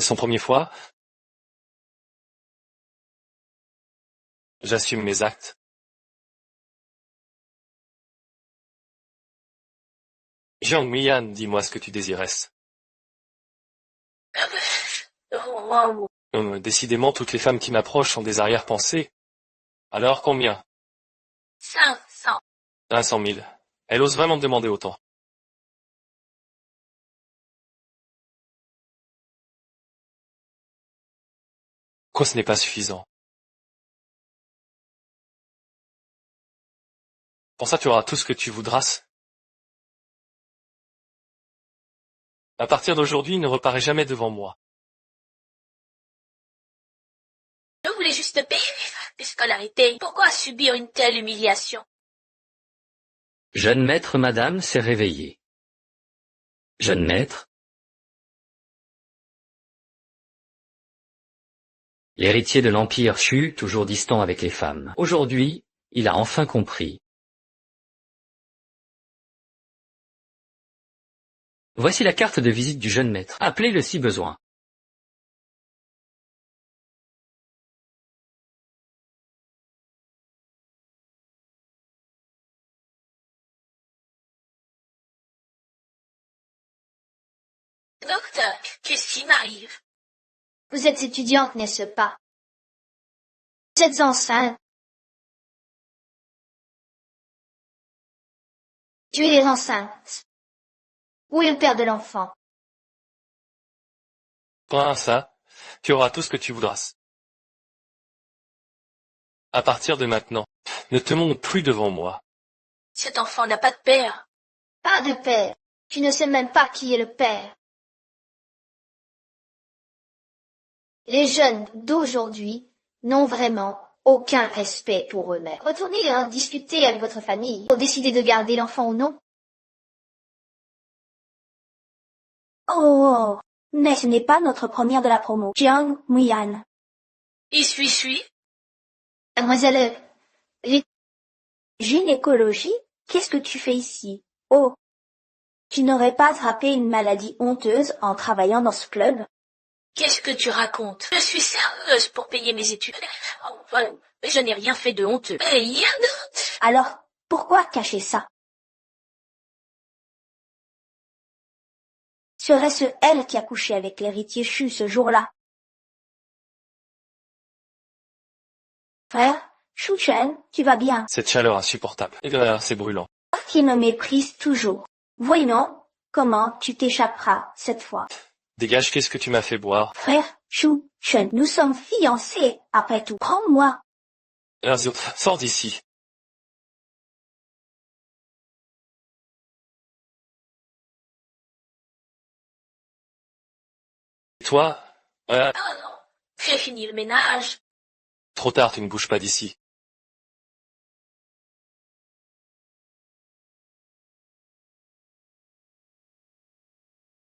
son premier foie. J'assume mes actes. Jiang Mian, dis-moi ce que tu désirais. Décidément, toutes les femmes qui m'approchent ont des arrière-pensées. Alors, combien? 500. 100 000. Elle ose vraiment me demander autant. Quoi, ce n'est pas suffisant? Pour ça, tu auras tout ce que tu voudras. À partir d'aujourd'hui, ne reparais jamais devant moi. Je voulais juste payer mes scolarités. Pourquoi subir une telle humiliation? Jeune maître, madame, s'est réveillée. Jeune maître. L'héritier de l'Empire Shu, toujours distant avec les femmes. Aujourd'hui, il a enfin compris. Voici la carte de visite du jeune maître. Appelez-le si besoin. Docteur, qu'est-ce qui m'arrive? Vous êtes étudiante, n'est-ce pas? Vous êtes enceinte. Tu es enceinte. Où est le père de l'enfant? Point ça, tu auras tout ce que tu voudras. À partir de maintenant, ne te montre plus devant moi. Cet enfant n'a pas de père. Pas de père. Tu ne sais même pas qui est le père. Les jeunes d'aujourd'hui n'ont vraiment aucun respect pour eux-mêmes. Retournez discuter avec votre famille pour décider de garder l'enfant ou non. Oh, mais ce n'est pas notre première de la promo. Jiang Mian. Y suis. Mademoiselle, Gynécologie? Qu'est-ce que tu fais ici? Oh. Tu n'aurais pas attrapé une maladie honteuse en travaillant dans ce club? Qu'est-ce que tu racontes? Je suis sérieuse pour payer mes études. Enfin, je n'ai rien fait de honteux. Rien de... Alors, pourquoi cacher ça? Serait-ce elle qui a couché avec l'héritier Shu ce jour-là? Frère, Shu Chen, tu vas bien? Cette chaleur insupportable. C'est brûlant. Qui me méprise toujours. Voyons, comment tu t'échapperas cette fois? Dégage, qu'est-ce que tu m'as fait boire? Frère, Shu Chen, nous sommes fiancés, après tout. Prends-moi. Sors d'ici. Et toi? Ah non, j'ai fini le ménage. Trop tard, tu ne bouges pas d'ici.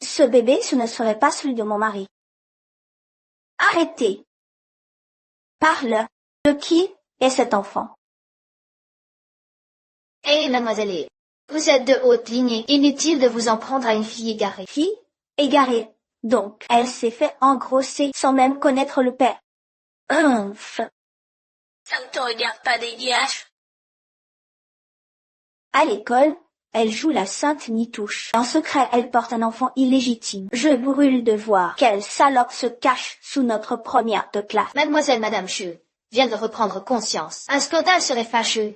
Ce bébé, ce ne serait pas celui de mon mari. Arrêtez. Parle. De qui est cet enfant? mademoiselle, vous êtes de haute lignée. Inutile de vous en prendre à une fille égarée. Fille? Égarée. Donc, elle s'est fait engrosser sans même connaître le père. Humph. Ça ne te regarde pas des liages. À l'école, elle joue la sainte Nitouche. En secret, elle porte un enfant illégitime. Je brûle de voir quelle salope se cache sous notre première de classe. Mademoiselle Madame Shu vient de reprendre conscience. Un scandale serait fâcheux.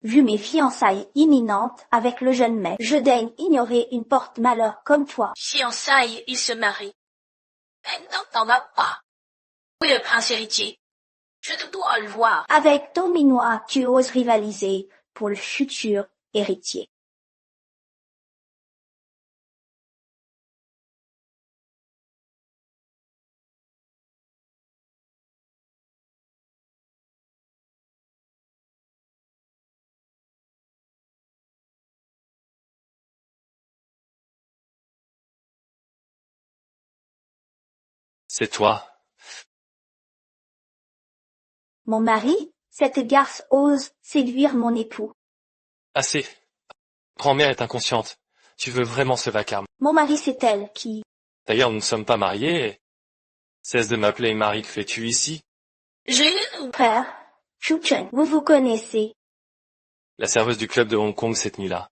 Vu mes fiançailles imminentes avec le jeune maître, je daigne ignorer une porte-malheur comme toi. Fiançailles, il se marie. Elle n'entendra pas. Oui, le prince héritier. Je dois le voir. Avec ton minois, tu oses rivaliser pour le futur héritier. C'est toi. Mon mari, cette garce ose séduire mon époux. Assez. Grand-mère est inconsciente. Tu veux vraiment ce vacarme. Mon mari, c'est elle qui D'ailleurs, nous ne sommes pas mariés. Cesse de m'appeler Marie, que fais-tu ici? Frère, Shu-chen, vous vous connaissez. La serveuse du club de Hong Kong cette nuit-là.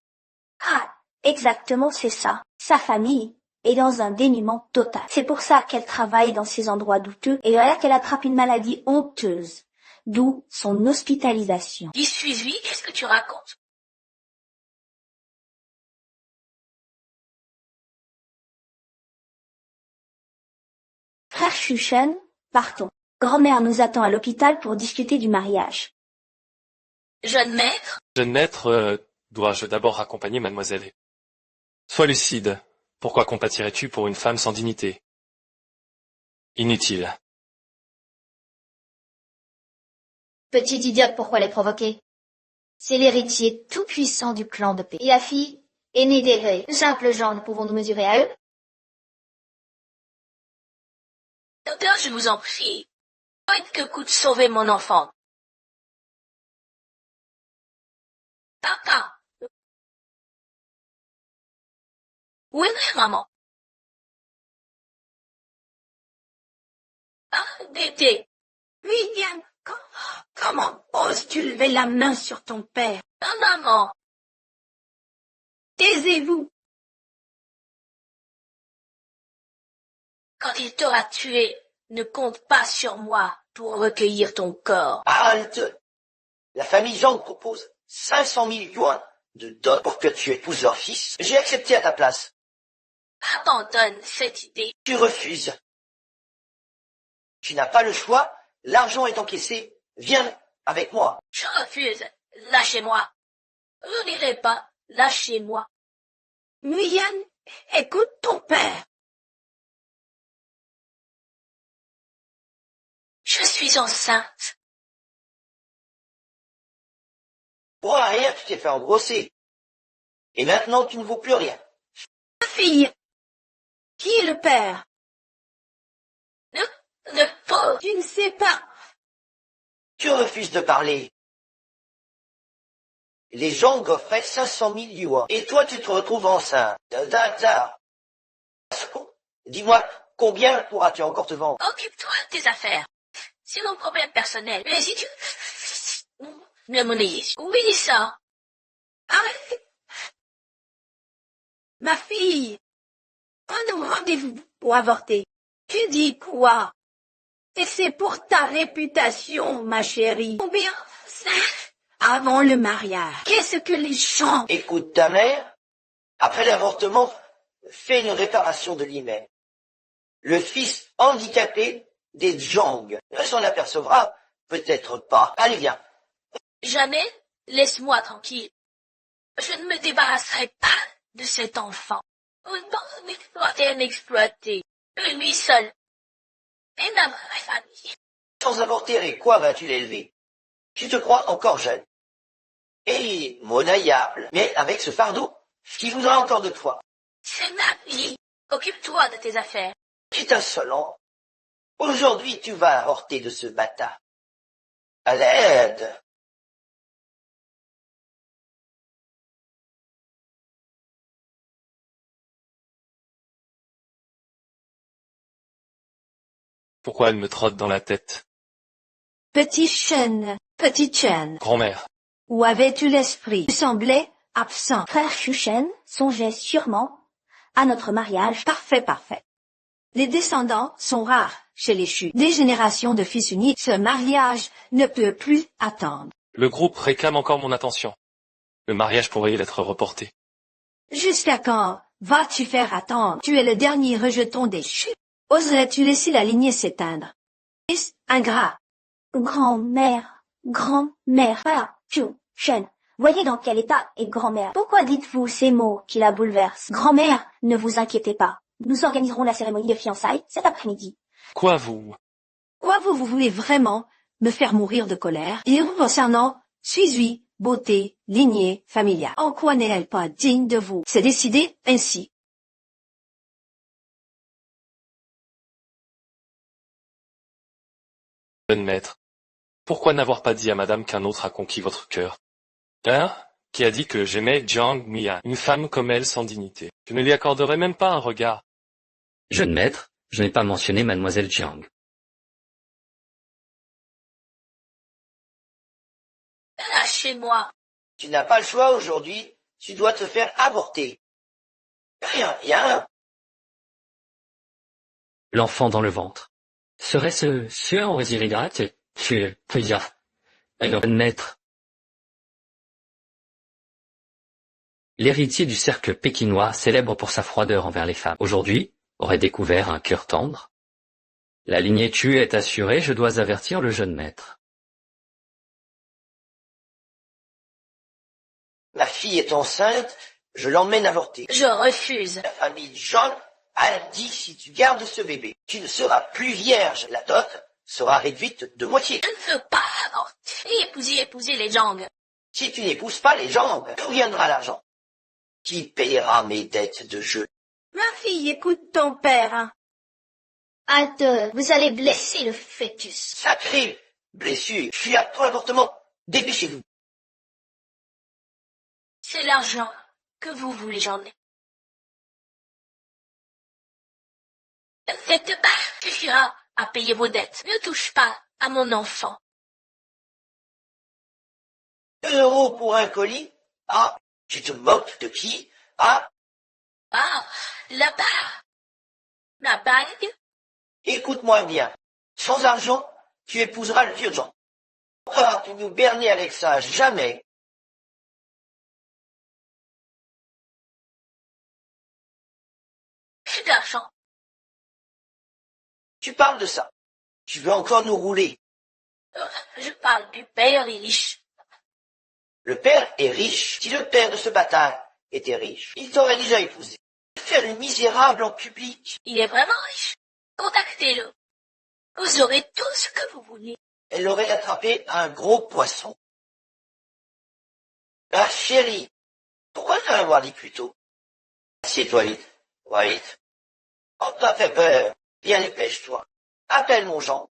Ah, exactement, c'est ça. Sa famille est dans un dénuement total. C'est pour ça qu'elle travaille dans ces endroits douteux et voilà qu'elle attrape une maladie honteuse. D'où son hospitalisation. Qui suis-je? Qu'est-ce que tu racontes? Frère Shu-chen, partons. Grand-mère nous attend à l'hôpital pour discuter du mariage. Jeune maître? Jeune maître, dois-je d'abord accompagner mademoiselle? Sois lucide. Pourquoi compatirais-tu pour une femme sans dignité? Inutile. Petite idiote, pourquoi les provoquer? C'est l'héritier tout-puissant du clan de paix. Et la fille est née d'Elré. Nous simples gens ne pouvons nous mesurer à eux. Docteur, je vous en prie. Faites que coûte sauver mon enfant. Papa. Où est maman? Ah, Dédé. William, comment oses-tu lever la main sur ton père? Ah, maman. Taisez-vous. Quand il t'aura tué, ne compte pas sur moi pour recueillir ton corps. Halte! La famille Zhang propose 500 000 yuans de dot pour que tu épouses leur fils. J'ai accepté à ta place. Abandonne cette idée. Tu refuses. Tu n'as pas le choix. L'argent est encaissé. Viens avec moi. Je refuse. Lâchez-moi. Je n'irai pas. Lâchez-moi. Muyan, écoute ton père. Je suis enceinte. Pour rien, tu t'es fait embrosser. Et maintenant, tu ne vaux plus rien. Ma fille. Qui est le père? Ne pas. Tu ne sais pas. Tu refuses de parler. Les gens offraient 500 000 yuans. Et toi, tu te retrouves enceinte. D'un. Dis-moi, combien pourras-tu encore te vendre? Occupe-toi de tes affaires. C'est mon problème personnel. Mais si tu... Ne m'en ayez. Oui, ça. Arrête. Ma fille. Un rendez-vous pour avorter. Tu dis quoi? Et c'est pour ta réputation, ma chérie. Combien? Ça? Avant le mariage. Qu'est-ce que les gens... Écoute ta mère. Après l'avortement, fais une réparation de l'hymen. Le fils handicapé des Zhang s'en apercevra, peut-être pas. Allez, viens. Jamais. Laisse-moi tranquille. Je ne me débarrasserai pas de cet enfant. M'exploiter. Lui seul. Et ma famille. Sans avorter, et quoi vas-tu l'élever? Tu te crois encore jeune. Et monnaillable. Mais avec ce fardeau, qui voudra encore de toi? C'est ma vie. Occupe-toi de tes affaires. Tu es insolent. Aujourd'hui, tu vas avorter de ce bâtard. À l'aide. Pourquoi elle me trotte dans la tête? Petit Chen, petite Chen, Grand-mère. où avais-tu l'esprit? Tu semblais absent. Frère Shu-chen songeait sûrement à notre mariage. Parfait, parfait. Les descendants sont rares chez les Chu. Des générations de fils uniques, ce mariage ne peut plus attendre. Le groupe réclame encore mon attention. Le mariage pourrait être reporté. Jusqu'à quand vas-tu faire attendre? Tu es le dernier rejeton des Chu. Oserais-tu laisser la lignée s'éteindre? Fils ingrat. Grand-mère, frère Shu-chen. Voyez dans quel état est grand-mère. Pourquoi dites-vous ces mots qui la bouleversent? Grand-mère, ne vous inquiétez pas. Nous organiserons la cérémonie de fiançailles cet après-midi. Quoi vous? Vous voulez vraiment me faire mourir de colère? Et concernant suis-je, beauté, lignée, familiale. En quoi n'est-elle pas digne de vous? C'est décidé ainsi. Jeune maître. Pourquoi n'avoir pas dit à madame qu'un autre a conquis votre cœur? Hein? Qui a dit que j'aimais Jiang Mian, une femme comme elle sans dignité? Je ne lui accorderai même pas un regard. Jeune maître, je n'ai pas mentionné mademoiselle Jiang. Lâchez-moi. Tu n'as pas le choix aujourd'hui, tu dois te faire avorter. Rien. L'enfant dans le ventre. Serait-ce sur Osiris tu peux dire, jeune maître. L'héritier du cercle pékinois, célèbre pour sa froideur envers les femmes, aujourd'hui, aurait découvert un cœur tendre. La lignée Chu est assurée, je dois avertir le jeune maître. Ma fille est enceinte, je l'emmène avorter. Je refuse. La famille John a dit si tu gardes ce bébé, tu ne seras plus vierge. La dot sera réduite de moitié. Je ne veux pas avorter. Épousez les Zhang. Si tu n'épouses pas les jambes, d'où viendra l'argent? Qui payera mes dettes de jeu? Ma fille, écoute ton père. Hein. Hâte, vous allez blesser le fœtus. Sacré blessure, je suis à pour l'avortement. Dépêchez-vous. C'est l'argent que vous voulez, j'en ai. Ne faites pas, suffira à payer vos dettes. Ne touche pas à mon enfant. 2 € pour un colis? Ah, tu te moques de qui? Ah, Là-bas. La bague. écoute-moi bien. Sans argent, tu épouseras le vieux Jean. Ah, tu nous berner avec ça, jamais. Plus d'argent. Tu parles de ça. Tu veux encore nous rouler. Je parle du père riche. Le père est riche. Si le père de ce bâtard était riche, il t'aurait déjà épousé. Faire le misérable en public. Il est vraiment riche. Contactez-le. Vous aurez tout ce que vous voulez. Elle aurait attrapé un gros poisson. Ah, chérie, pourquoi ne pas avoir dit plus tôt? Assieds-toi vite. Va vite. On t'a fait peur. Viens, dépêche-toi. Appelle mon Jean.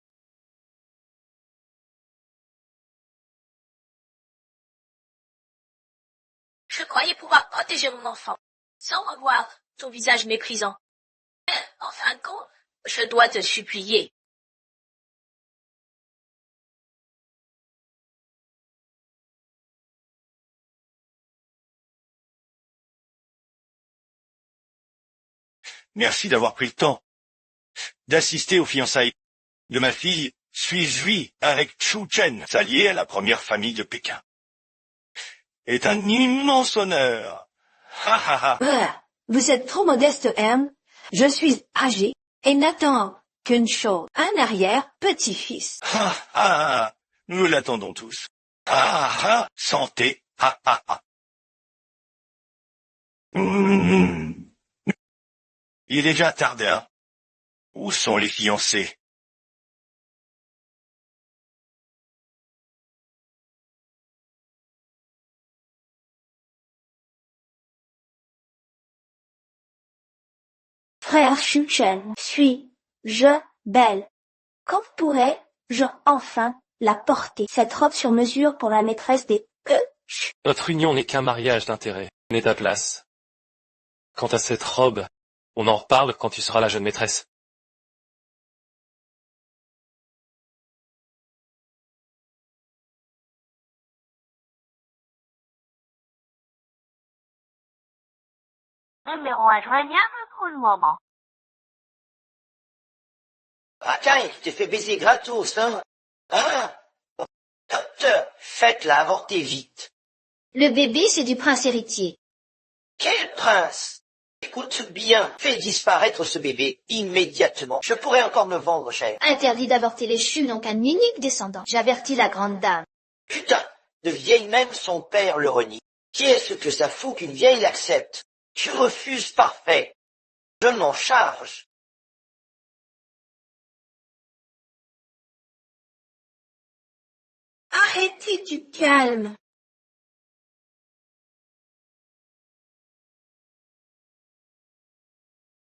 Je croyais pouvoir protéger mon enfant, sans revoir ton visage méprisant. Mais, en fin de compte, je dois te supplier. Merci d'avoir pris le temps d'assister aux fiançailles de ma fille Sui avec Chu Chen, s'allier à la première famille de Pékin. Est un immense honneur. Ha ha ha. Ah, vous êtes trop modeste, Anne. Je suis âgé et n'attends qu'une chose, un arrière-petit-fils. Ha ha. Nous l'attendons tous. Ha ha. Santé. Ha ha ha. Il est déjà tardé, hein. Où sont les fiancés? Frère Shuchen, suis-je belle? Quand pourrais-je enfin la porter, cette robe sur mesure pour la maîtresse des... Notre union n'est qu'un mariage d'intérêt. N'est ta place. Quant à cette robe, on en reparle quand tu seras la jeune maîtresse. Numéro injoignable pour le moment. Ah tiens, il t'est fait baiser gratos, hein? Hein? Docteur, faites-la avorter vite. Le bébé, c'est du prince héritier. Quel prince? Écoute bien, fais disparaître ce bébé immédiatement. Je pourrais encore me vendre cher. Interdit d'avorter les chus n'ont qu'un unique descendant. J'avertis la grande dame. Putain, de vieille même son père le renie. Qu'est-ce que ça fout qu'une vieille l'accepte? Tu refuses parfait. Je m'en charge. Arrêtez du calme.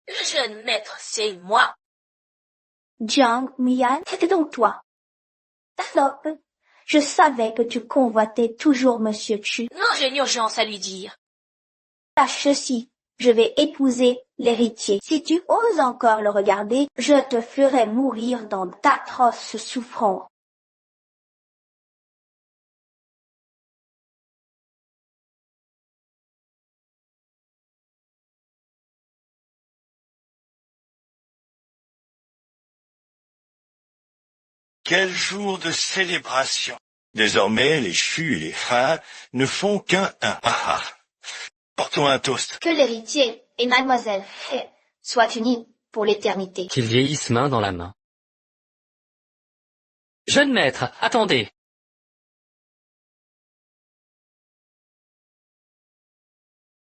Le jeune maître, c'est moi. Jiang Mian, c'était donc toi. Salope, je savais que tu convoitais toujours Monsieur Chu. Non, j'ai une urgence à lui dire. Sache ceci, je vais épouser l'héritier. Si tu oses encore le regarder, je te ferai mourir dans d'atroces souffrances. Quel jour de célébration! Désormais, les chus et les fins ne font qu'un un. Ah ah. Portons un toast. Que l'héritier et mademoiselle Fay soient unis pour l'éternité. Qu'ils vieillissent main dans la main. Jeune maître, attendez!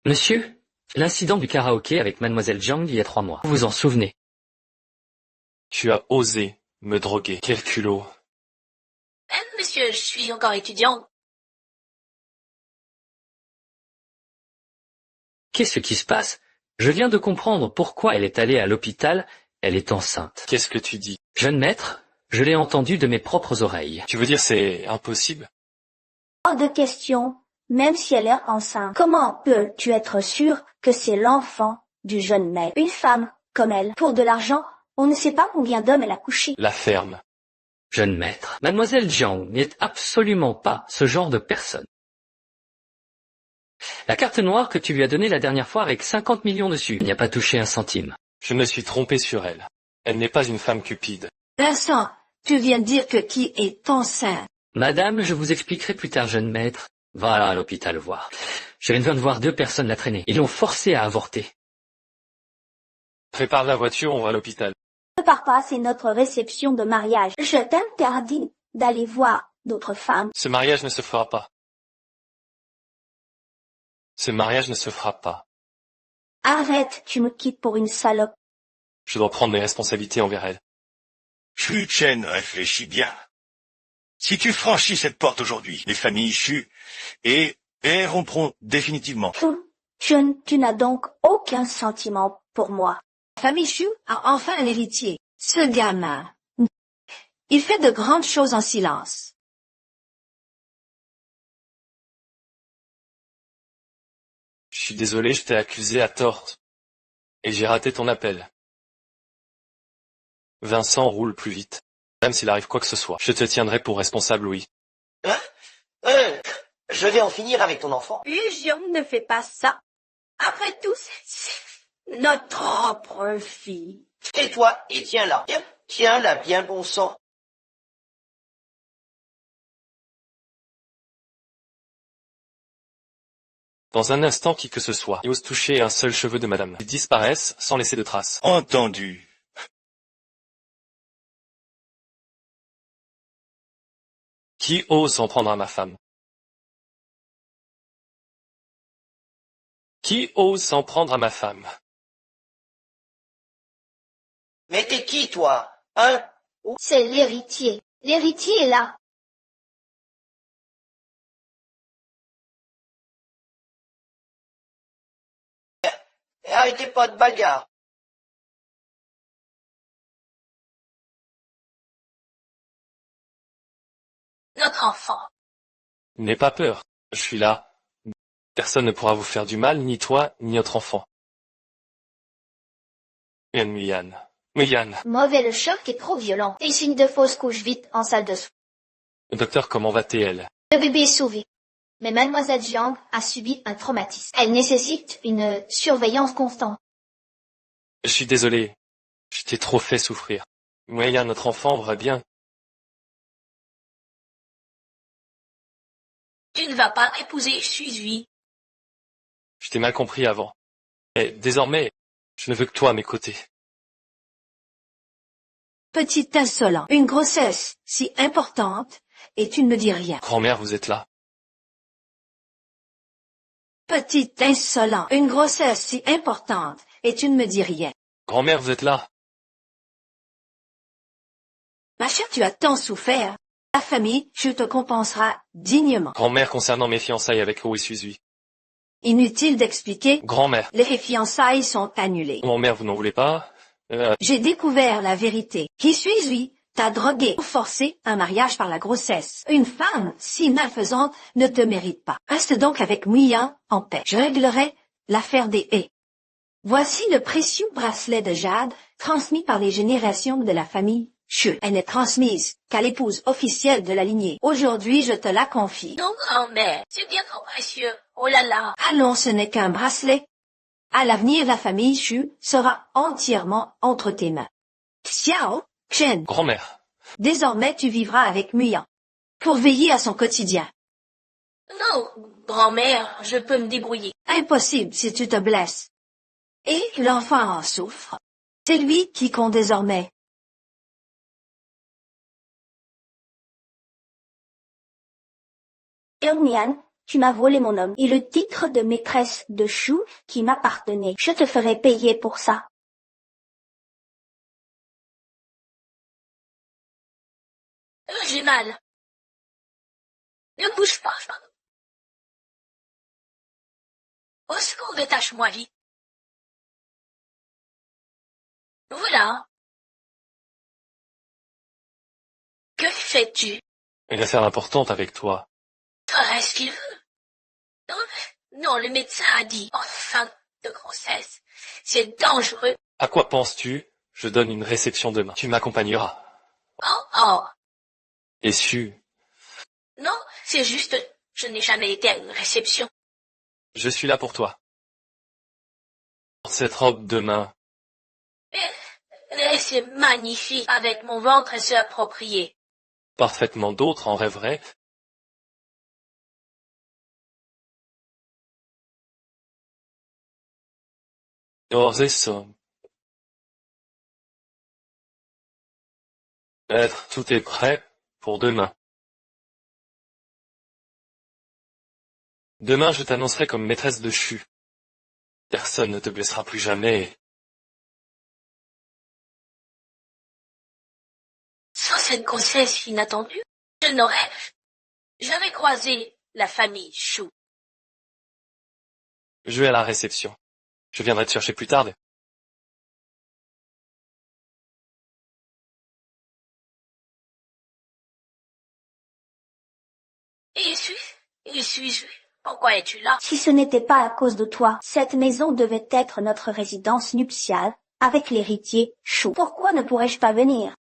Monsieur, l'incident du karaoké avec mademoiselle Jiang il y a 3 mois. Vous vous en souvenez? Tu as osé me droguer. Quel culot. Monsieur, je suis encore étudiant. Qu'est-ce qui se passe? Je viens de comprendre pourquoi elle est allée à l'hôpital. Elle est enceinte. Qu'est-ce que tu dis? Jeune maître, je l'ai entendu de mes propres oreilles. Tu veux dire c'est impossible? Hors de question, même si elle est enceinte. Comment peux-tu être sûr que c'est l'enfant du jeune maître? Une femme comme elle, pour de l'argent, on ne sait pas combien d'hommes elle a couché. La ferme. Jeune maître, mademoiselle Jiang n'est absolument pas ce genre de personne. La carte noire que tu lui as donnée la dernière fois avec 50 millions dessus, il n'y a pas touché un centime. Je me suis trompé sur elle. Elle n'est pas une femme cupide. Vincent, tu viens de dire que qui est enceinte? Madame, je vous expliquerai plus tard, jeune maître. Va à l'hôpital voir. Je viens de voir 2 personnes la traîner. Ils l'ont forcée à avorter. Prépare la voiture, on va à l'hôpital. Ne pars pas, c'est notre réception de mariage. Je t'interdis d'aller voir d'autres femmes. Ce mariage ne se fera pas. Ce mariage ne se fera pas. Arrête, tu me quittes pour une salope. Je dois prendre mes responsabilités envers elle. Chu Chen réfléchis bien. Si tu franchis cette porte aujourd'hui, les familles Chu et rompront définitivement. Tu n'as donc aucun sentiment pour moi. La famille Chu a enfin un héritier. Ce gamin, il fait de grandes choses en silence. Je suis désolé, je t'ai accusé à tort. Et j'ai raté ton appel. Vincent roule plus vite. Même s'il arrive quoi que ce soit. Je te tiendrai pour responsable, oui. Je vais en finir avec ton enfant. Légion ne fait pas ça. Après tout, c'est notre propre fille. Tais-toi et tiens-la. Tiens-la bien, bon sang. Dans un instant, qui que ce soit, qui ose toucher un seul cheveu de madame, ils disparaissent sans laisser de traces. Entendu. Qui ose s'en prendre à ma femme? Qui ose s'en prendre à ma femme? Mais t'es qui, toi? Hein? C'est l'héritier. L'héritier est là. Arrêtez pas de bagarre. Notre enfant. N'aie pas peur. Je suis là. Personne ne pourra vous faire du mal, ni toi, ni notre enfant. Muyan. Mauvais, le choc est trop violent. Des signes de fausse couche vite en salle de soins. Docteur, comment va-t-elle? Le bébé est sauvé. Mais mademoiselle Jiang a subi un traumatisme. Elle nécessite une surveillance constante. Je suis désolé. Je t'ai trop fait souffrir. Muyan, notre enfant va bien. Tu ne vas pas épouser Suzui. Je t'ai mal compris avant. Mais désormais, je ne veux que toi à mes côtés. Petit insolent, une grossesse si importante, et tu ne me dis rien. Grand-mère, vous êtes là. Petit insolent, une grossesse si importante, et tu ne me dis rien. Grand-mère, vous êtes là. Ma chère, tu as tant souffert. La famille, je te compensera dignement. Grand-mère, concernant mes fiançailles avec Rui Suzui. Inutile d'expliquer, Grand-mère. les fiançailles sont annulées. Grand-mère, vous n'en voulez pas? J'ai découvert la vérité. Qui suis-je? T'as drogué ou forcé un mariage par la grossesse. Une femme si malfaisante ne te mérite pas. Reste donc avec Muyan en paix. Je réglerai l'affaire des haies. Voici le précieux bracelet de jade, transmis par les générations de la famille Shu. Elle n'est transmise qu'à l'épouse officielle de la lignée. Aujourd'hui, je te la confie. Non, grand-mère, c'est bien trop précieux. Oh là là. Allons, ce n'est qu'un bracelet. À l'avenir, la famille Shu sera entièrement entre tes mains. Xiao, Chen, Grand-mère, désormais tu vivras avec Muyan pour veiller à son quotidien. Non, grand-mère, je peux me débrouiller. Impossible si tu te blesses. Et l'enfant en souffre. C'est lui qui compte désormais. Ermian, tu m'as volé mon homme et le titre de maîtresse de Shu qui m'appartenait. Je te ferai payer pour ça. J'ai mal. Ne bouge pas. Au secours, détache-moi vite. Voilà. Que fais-tu? une affaire importante avec toi. Ferait ce qu'il veut. Non, non, le médecin a dit, en fin de grossesse, c'est dangereux. À quoi penses-tu? Je donne une réception demain. Tu m'accompagneras. Oh, oh. Et Shu, Non, c'est juste, je n'ai jamais été à une réception. je suis là pour toi. Cette robe demain, Mais c'est magnifique, avec mon ventre assez approprié. parfaitement d'autres en rêveraient. Oh, c'est ça. Maître, tout est prêt pour demain. Demain, je t'annoncerai comme maîtresse de Shu. Personne ne te blessera plus jamais. Sans cette grossesse inattendue, je n'aurais jamais croisé la famille Shu. Je vais à la réception. Je viendrai te chercher plus tard. Y suis-je? Pourquoi es-tu là? Si ce n'était pas à cause de toi, cette maison devait être notre résidence nuptiale avec l'héritier Shu. Pourquoi ne pourrais-je pas venir?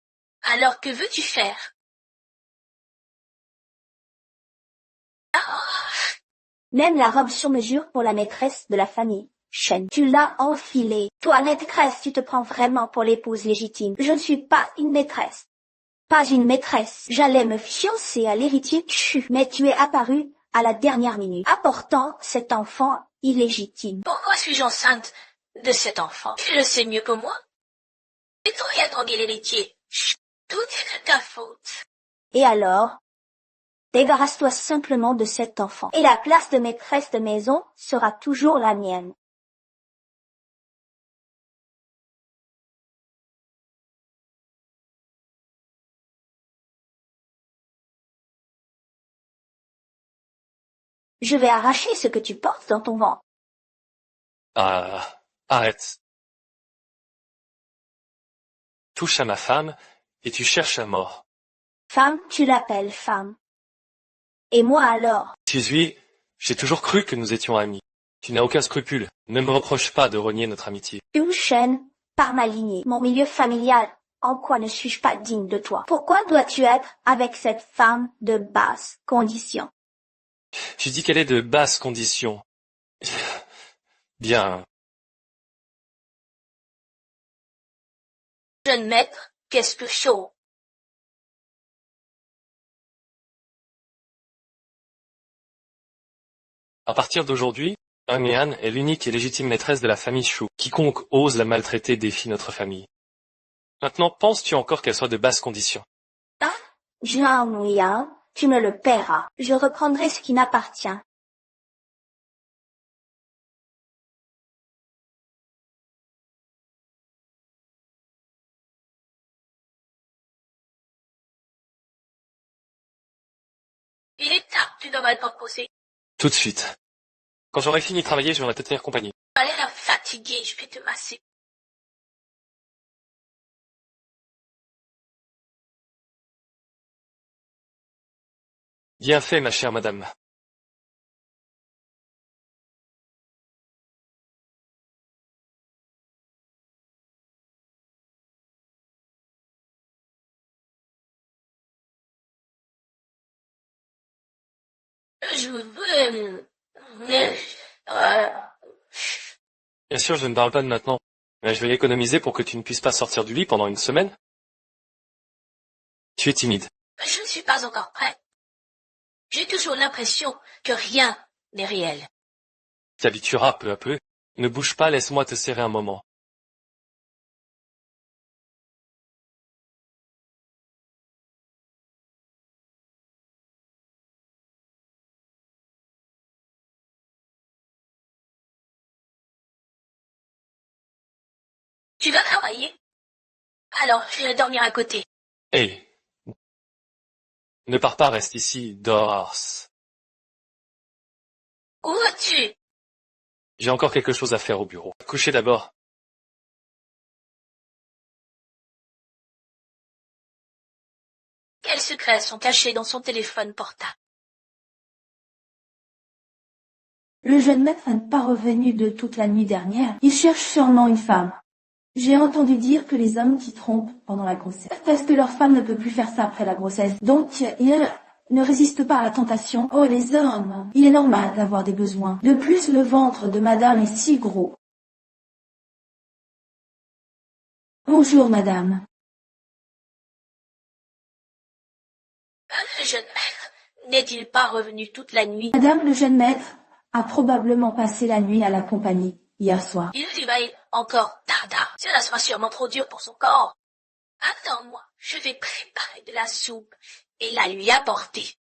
Alors que veux-tu faire? Même la robe sur mesure pour la maîtresse de la famille Shen, tu l'as enfilée. Toi, maîtresse, tu te prends vraiment pour l'épouse légitime. Je ne suis pas une maîtresse. Pas une maîtresse. J'allais me fiancer à l'héritier Shu, mais tu es apparu à la dernière minute, apportant cet enfant illégitime. Pourquoi suis-je enceinte de cet enfant? Tu le sais mieux que moi. C'est toi qui as drogué l'héritier. Chut, tout est de ta faute. Et alors? Débarrasse-toi simplement de cet enfant, et la place de maîtresse de maison sera toujours la mienne. Je vais arracher ce que tu portes dans ton ventre. Ah, arrête. Touche à ma femme, et tu cherches à mort. Femme, tu l'appelles femme. Et moi alors? J'ai toujours cru que nous étions amis. Tu n'as aucun scrupule. Ne me reproche pas de renier notre amitié. Yu Shen, par ma lignée, mon milieu familial, en quoi ne suis-je pas digne de toi? Pourquoi dois-tu être avec cette femme de basse condition? Tu dis qu'elle est de basse condition. Bien. Jeune maître, qu'est-ce que chaud? À partir d'aujourd'hui, Mian est l'unique et légitime maîtresse de la famille Shu. Quiconque ose la maltraiter défie notre famille. Maintenant, penses-tu encore qu'elle soit de basse condition? Jiang Muyan, tu me le paieras. Je reprendrai ce qui m'appartient. Il est tard, tu dois te reposer. Tout de suite. Quand j'aurai fini de travailler, je viendrai te tenir compagnie. Tu as l'air fatigué, je vais te masser. Bien fait, ma chère madame. Je veux... Euh, Bien sûr, je ne parle pas de maintenant. Mais je vais économiser pour que tu ne puisses pas sortir du lit pendant une semaine. Tu es timide. je ne suis pas encore prêt. J'ai toujours l'impression que rien n'est réel. Tu t'habitueras peu à peu. Ne bouge pas, laisse-moi te serrer un moment. Tu vas travailler? Alors, je vais dormir à côté. Hé, ne pars pas, reste ici, dehors. Où vas-tu? J'ai encore quelque chose à faire au bureau. Couchez d'abord. Quels secrets sont cachés dans son téléphone portable? Le jeune maître n'est pas revenu de toute la nuit dernière. Il cherche sûrement une femme. J'ai entendu dire que les hommes qui trompent pendant la grossesse attestent que leur femme ne peut plus faire ça après la grossesse. Donc, ils ne résistent pas à la tentation. Oh, les hommes! Il est normal d'avoir des besoins. De plus, le ventre de madame est si gros. Bonjour, madame. Le jeune maître n'est-il pas revenu toute la nuit? Madame, le jeune maître a probablement passé la nuit à la compagnie hier soir. Il travaille encore tard. Cela sera sûrement trop dur pour son corps. Attends-moi, je vais préparer de la soupe et la lui apporter.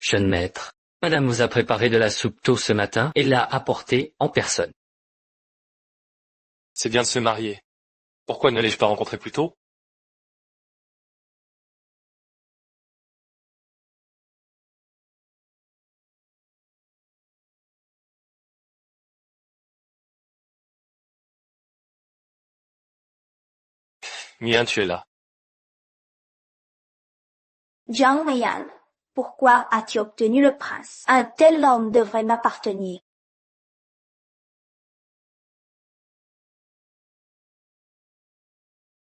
Jeune maître, madame vous a préparé de la soupe tôt ce matin et l'a apportée en personne. C'est bien de se marier. Pourquoi ne l'ai-je pas rencontré plus tôt? Mian, tu es là. Jiang Weiyan, pourquoi as-tu obtenu le prince? Un tel homme devrait m'appartenir.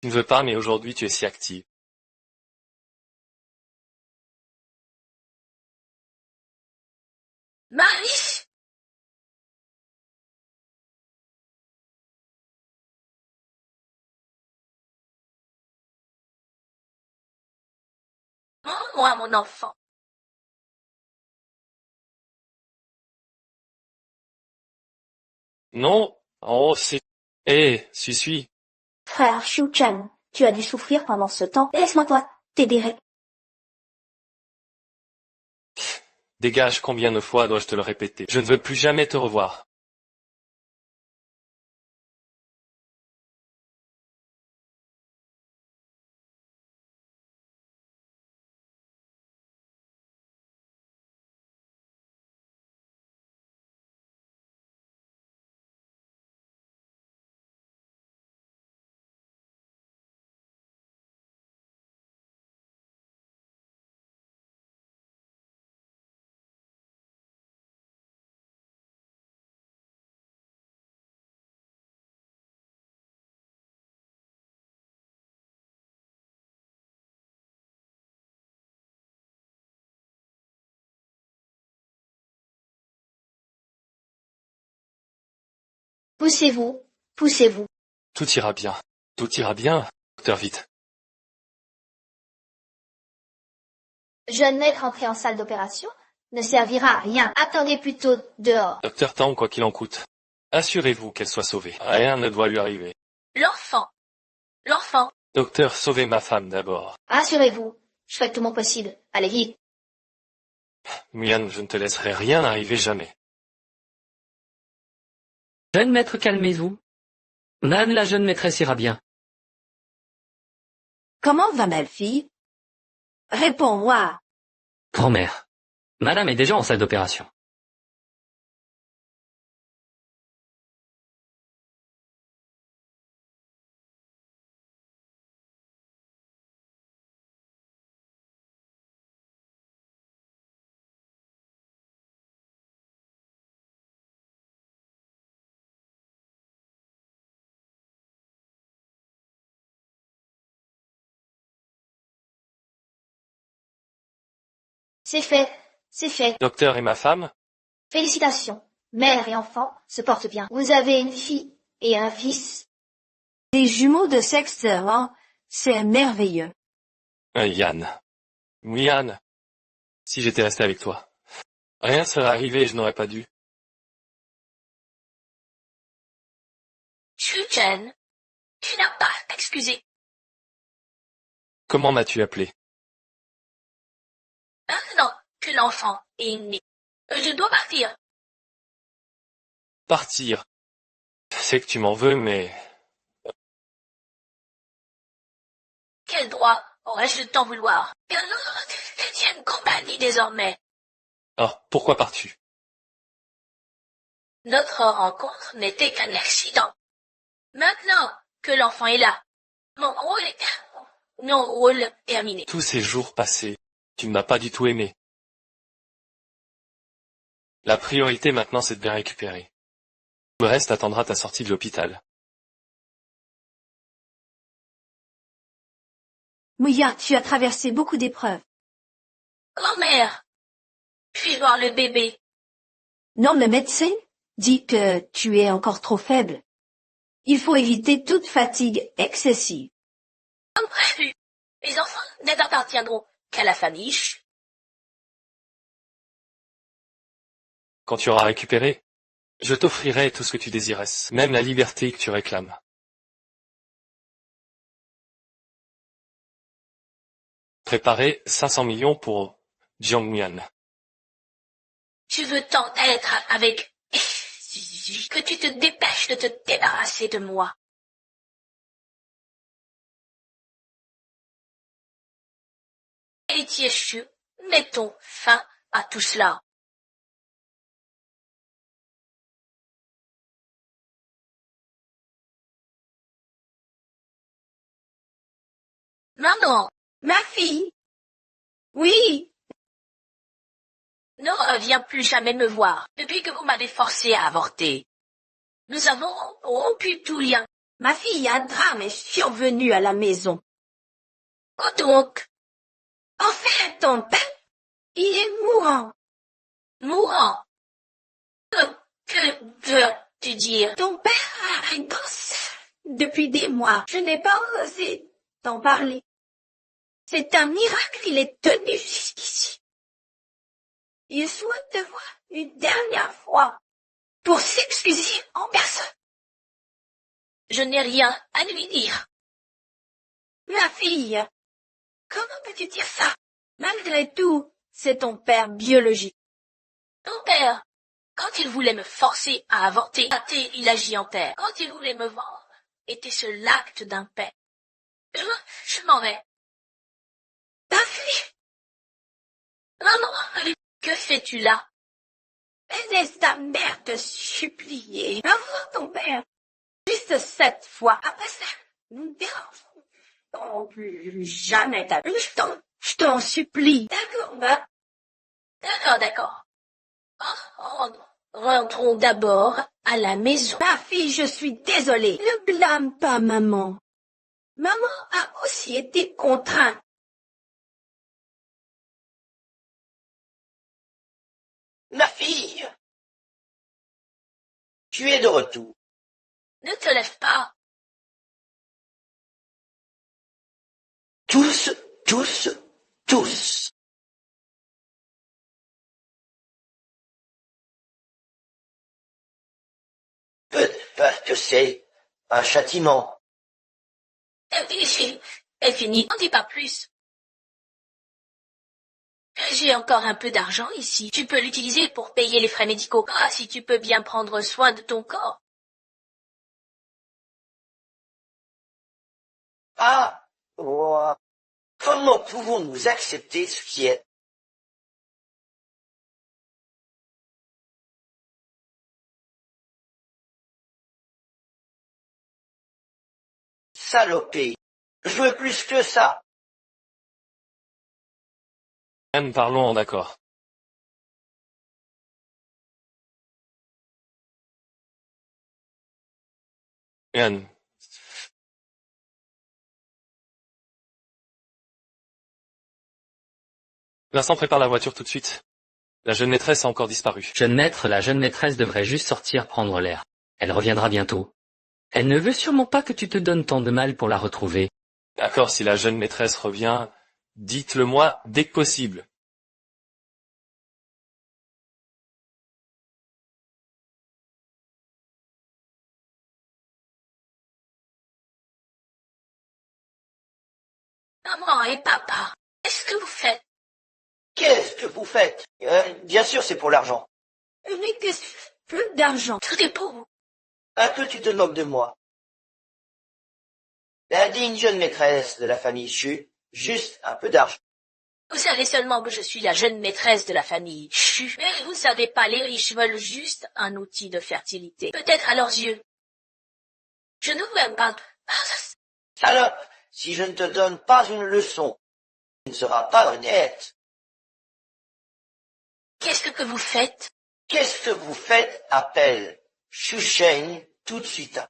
Tu ne veux pas, mais aujourd'hui tu es si active. Marie! Moi, mon enfant. Non? Oh, c'est... Hé, suis. Frère Shu Chen, tu as dû souffrir pendant ce temps. Laisse-moi toi t'aider. Dégage, combien de fois dois-je te le répéter? Je ne veux plus jamais te revoir. Poussez-vous, poussez-vous. Tout ira bien. Tout ira bien. Docteur, vite. Jeune maître entré en salle d'opération ne servira à rien. Attendez plutôt dehors. Docteur Tang, quoi qu'il en coûte. Assurez-vous qu'elle soit sauvée. Rien ne doit lui arriver. L'enfant. L'enfant. Docteur, sauvez ma femme d'abord. Rassurez-vous, je ferai tout mon possible. Allez vite. Mian, je ne te laisserai rien arriver jamais. Jeune maître, calmez-vous. Nan, la jeune maîtresse ira bien. Comment va ma fille? Réponds-moi. Grand-mère, madame est déjà en salle d'opération. C'est fait, c'est fait. Docteur et ma femme? Félicitations. Mère et enfant se portent bien. Vous avez une fille et un fils. Des jumeaux de sexe différent, c'est merveilleux. Yann. Oui, Yann. Si j'étais resté avec toi. Rien serait arrivé et je n'aurais pas dû. Chuchen, tu n'as pas à t'excuser. Comment m'as-tu appelé? Maintenant que l'enfant est né, je dois partir. Partir. Je sais que tu m'en veux, mais... Quel droit aurais-je de t'en vouloir? Que l'autre te tienne compagnie désormais. Oh, pourquoi pars-tu? Notre rencontre n'était qu'un accident. Maintenant que l'enfant est là, mon rôle est terminé. Tous ces jours passés, tu ne m'as pas du tout aimé. La priorité maintenant, c'est de bien récupérer. Le reste attendra ta sortie de l'hôpital. Mouya, tu as traversé beaucoup d'épreuves. Grand-mère, puis voir le bébé. Non, le médecin dit que tu es encore trop faible. Il faut éviter toute fatigue excessive. Comme prévu, les enfants n'appartiendront qu'à la famille. Quand tu auras récupéré, je t'offrirai tout ce que tu désirais, même la liberté que tu réclames. Préparez 500 millions pour Jiangmian. Tu veux tant être avec... que tu te dépêches de te débarrasser de moi. Héritier Chu, mettons fin à tout cela. Maman, Ma fille? Oui, ne reviens plus jamais me voir depuis que vous m'avez forcé à avorter. Nous avons rompu tout lien. ma fille, un drame est survenu à la maison. Quoi donc? Enfin, ton père, il est mourant. Mourant. Que veux-tu dire? Ton père a un cancer depuis des mois. Je n'ai pas osé t'en parler. C'est un miracle, il est tenu jusqu'ici. Il souhaite te voir une dernière fois pour s'excuser en personne. Je n'ai rien à lui dire. Ma fille, comment peux-tu dire ça? Malgré tout, c'est ton père biologique. Ton père, quand il voulait me forcer à avorter, il agit en père. Quand il voulait me vendre, était-ce l'acte d'un père. Je m'en vais. Ta fille, Maman, que fais-tu là? laisse ta mère te supplier. Va voir ton père. Juste cette fois. Après ça, nous ne dérangerons plus jamais ta vie. Je t'en supplie. D'accord, va. D'accord. Rentrons d'abord à la maison. Ma fille, je suis désolée. Ne blâme pas maman. Maman a aussi été contrainte. Ma fille, tu es de retour. Ne te lève pas. Tous. Parce que c'est un châtiment. Elle finit. N'en dis pas plus. J'ai encore un peu d'argent ici. Tu peux l'utiliser pour payer les frais médicaux. Ah, si tu peux bien prendre soin de ton corps. Ah, oh, comment pouvons-nous accepter ce qui est salopé? Je veux plus que ça. Même parlons en accord. Yann, Vincent, prépare la voiture tout de suite. La jeune maîtresse a encore disparu. Jeune maître, la jeune maîtresse devrait juste sortir prendre l'air. Elle reviendra bientôt. Elle ne veut sûrement pas que tu te donnes tant de mal pour la retrouver. D'accord, si la jeune maîtresse revient, dites-le moi dès que possible. Maman et papa, qu'est-ce que vous faites? Qu'est-ce que vous faites? Bien sûr, c'est pour l'argent. Mais qu'est-ce plus d'argent? Tout est pour vous. Un peu tu te moques de moi. La digne jeune maîtresse de la famille Chu, juste un peu d'argent. Vous savez seulement que je suis la jeune maîtresse de la famille Chu. Mais vous savez pas, les riches veulent juste un outil de fertilité. Peut-être à leurs yeux. Je ne vous aime pas. Alors, si je ne te donne pas une leçon, tu ne seras pas honnête. Qu'est-ce que vous faites? Qu'est-ce que vous faites? Appelle Shu Sheng tout de suite.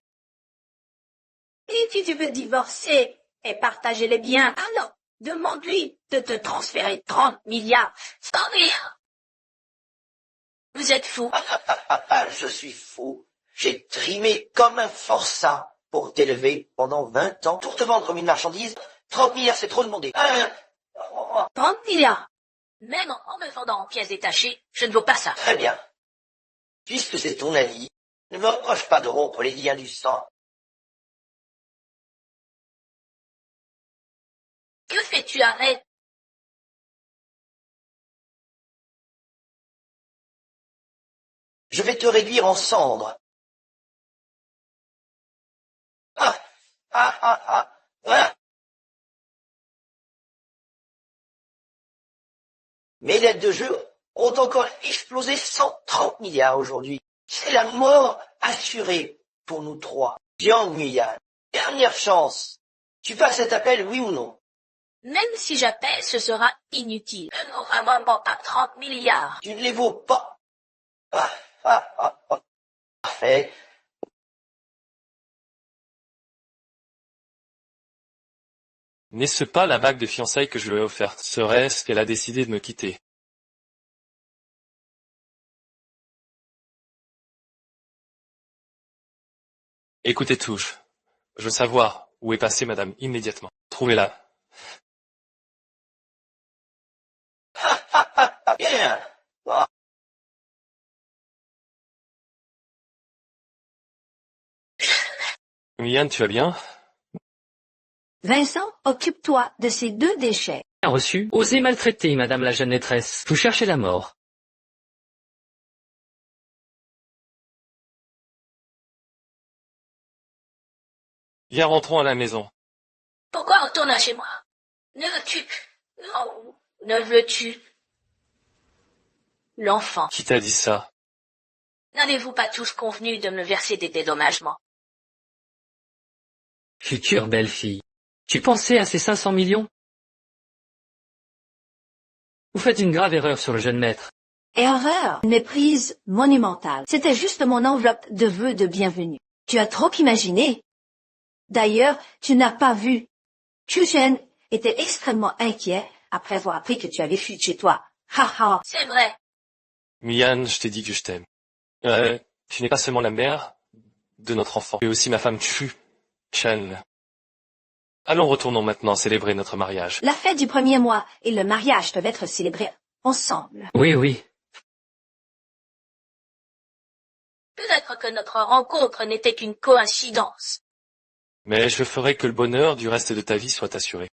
Et si tu veux divorcer et partager les biens, alors demande-lui de te transférer 30 milliards. Attendez. Vous êtes fou. Je suis fou. J'ai trimé comme un forçat pour t'élever pendant 20 ans, pour te vendre comme une marchandise. 30 milliards, c'est trop demandé. 30 milliards. Même en me vendant en pièces détachées, je ne vaux pas ça. Très bien. Puisque c'est ton ami, ne me reproche pas de rompre les liens du sang. Que fais-tu? Arrête. Je vais te réduire en cendres. Voilà. Mes lettres de jeu ont encore explosé 130 milliards aujourd'hui. C'est la mort assurée pour nous trois. Jiang Nguyen, dernière chance. Tu passes cet appel, oui ou non? Même si j'appelle, ce sera inutile. Je n'aurai vraiment pas 30 milliards. Tu ne les vaux pas. Parfait. N'est-ce pas la bague de fiançailles que je lui ai offerte? Serait-ce qu'elle a décidé de me quitter? Écoutez tout, je veux savoir où est passée madame immédiatement. Trouvez-la. Bien. Yann, tu vas bien? Vincent, occupe-toi de ces 2 déchets. Bien reçu. Osez maltraiter, madame la jeune maîtresse. Vous cherchez la mort. Viens, rentrons à la maison. Pourquoi retourner chez moi? Ne veux-tu... Non, ne veux-tu... L'enfant. Qui t'a dit ça? N'avez-vous pas tous convenu de me verser des dédommagements? Future belle-fille. Tu pensais à ces 500 millions? Vous faites une grave erreur sur le jeune maître. Erreur, une méprise monumentale. C'était juste mon enveloppe de vœux de bienvenue. Tu as trop imaginé. D'ailleurs, tu n'as pas vu. Chu Shen était extrêmement inquiet après avoir appris que tu avais fui de chez toi. Ha ha. C'est vrai. Yann, je t'ai dit que je t'aime. Tu n'es pas seulement la mère de notre enfant, mais aussi ma femme Chu Chen. Allons, retournons maintenant célébrer notre mariage. La fête du 1er mois et le mariage peuvent être célébrés ensemble. Oui, oui. Peut-être que notre rencontre n'était qu'une coïncidence. Mais je ferai que le bonheur du reste de ta vie soit assuré.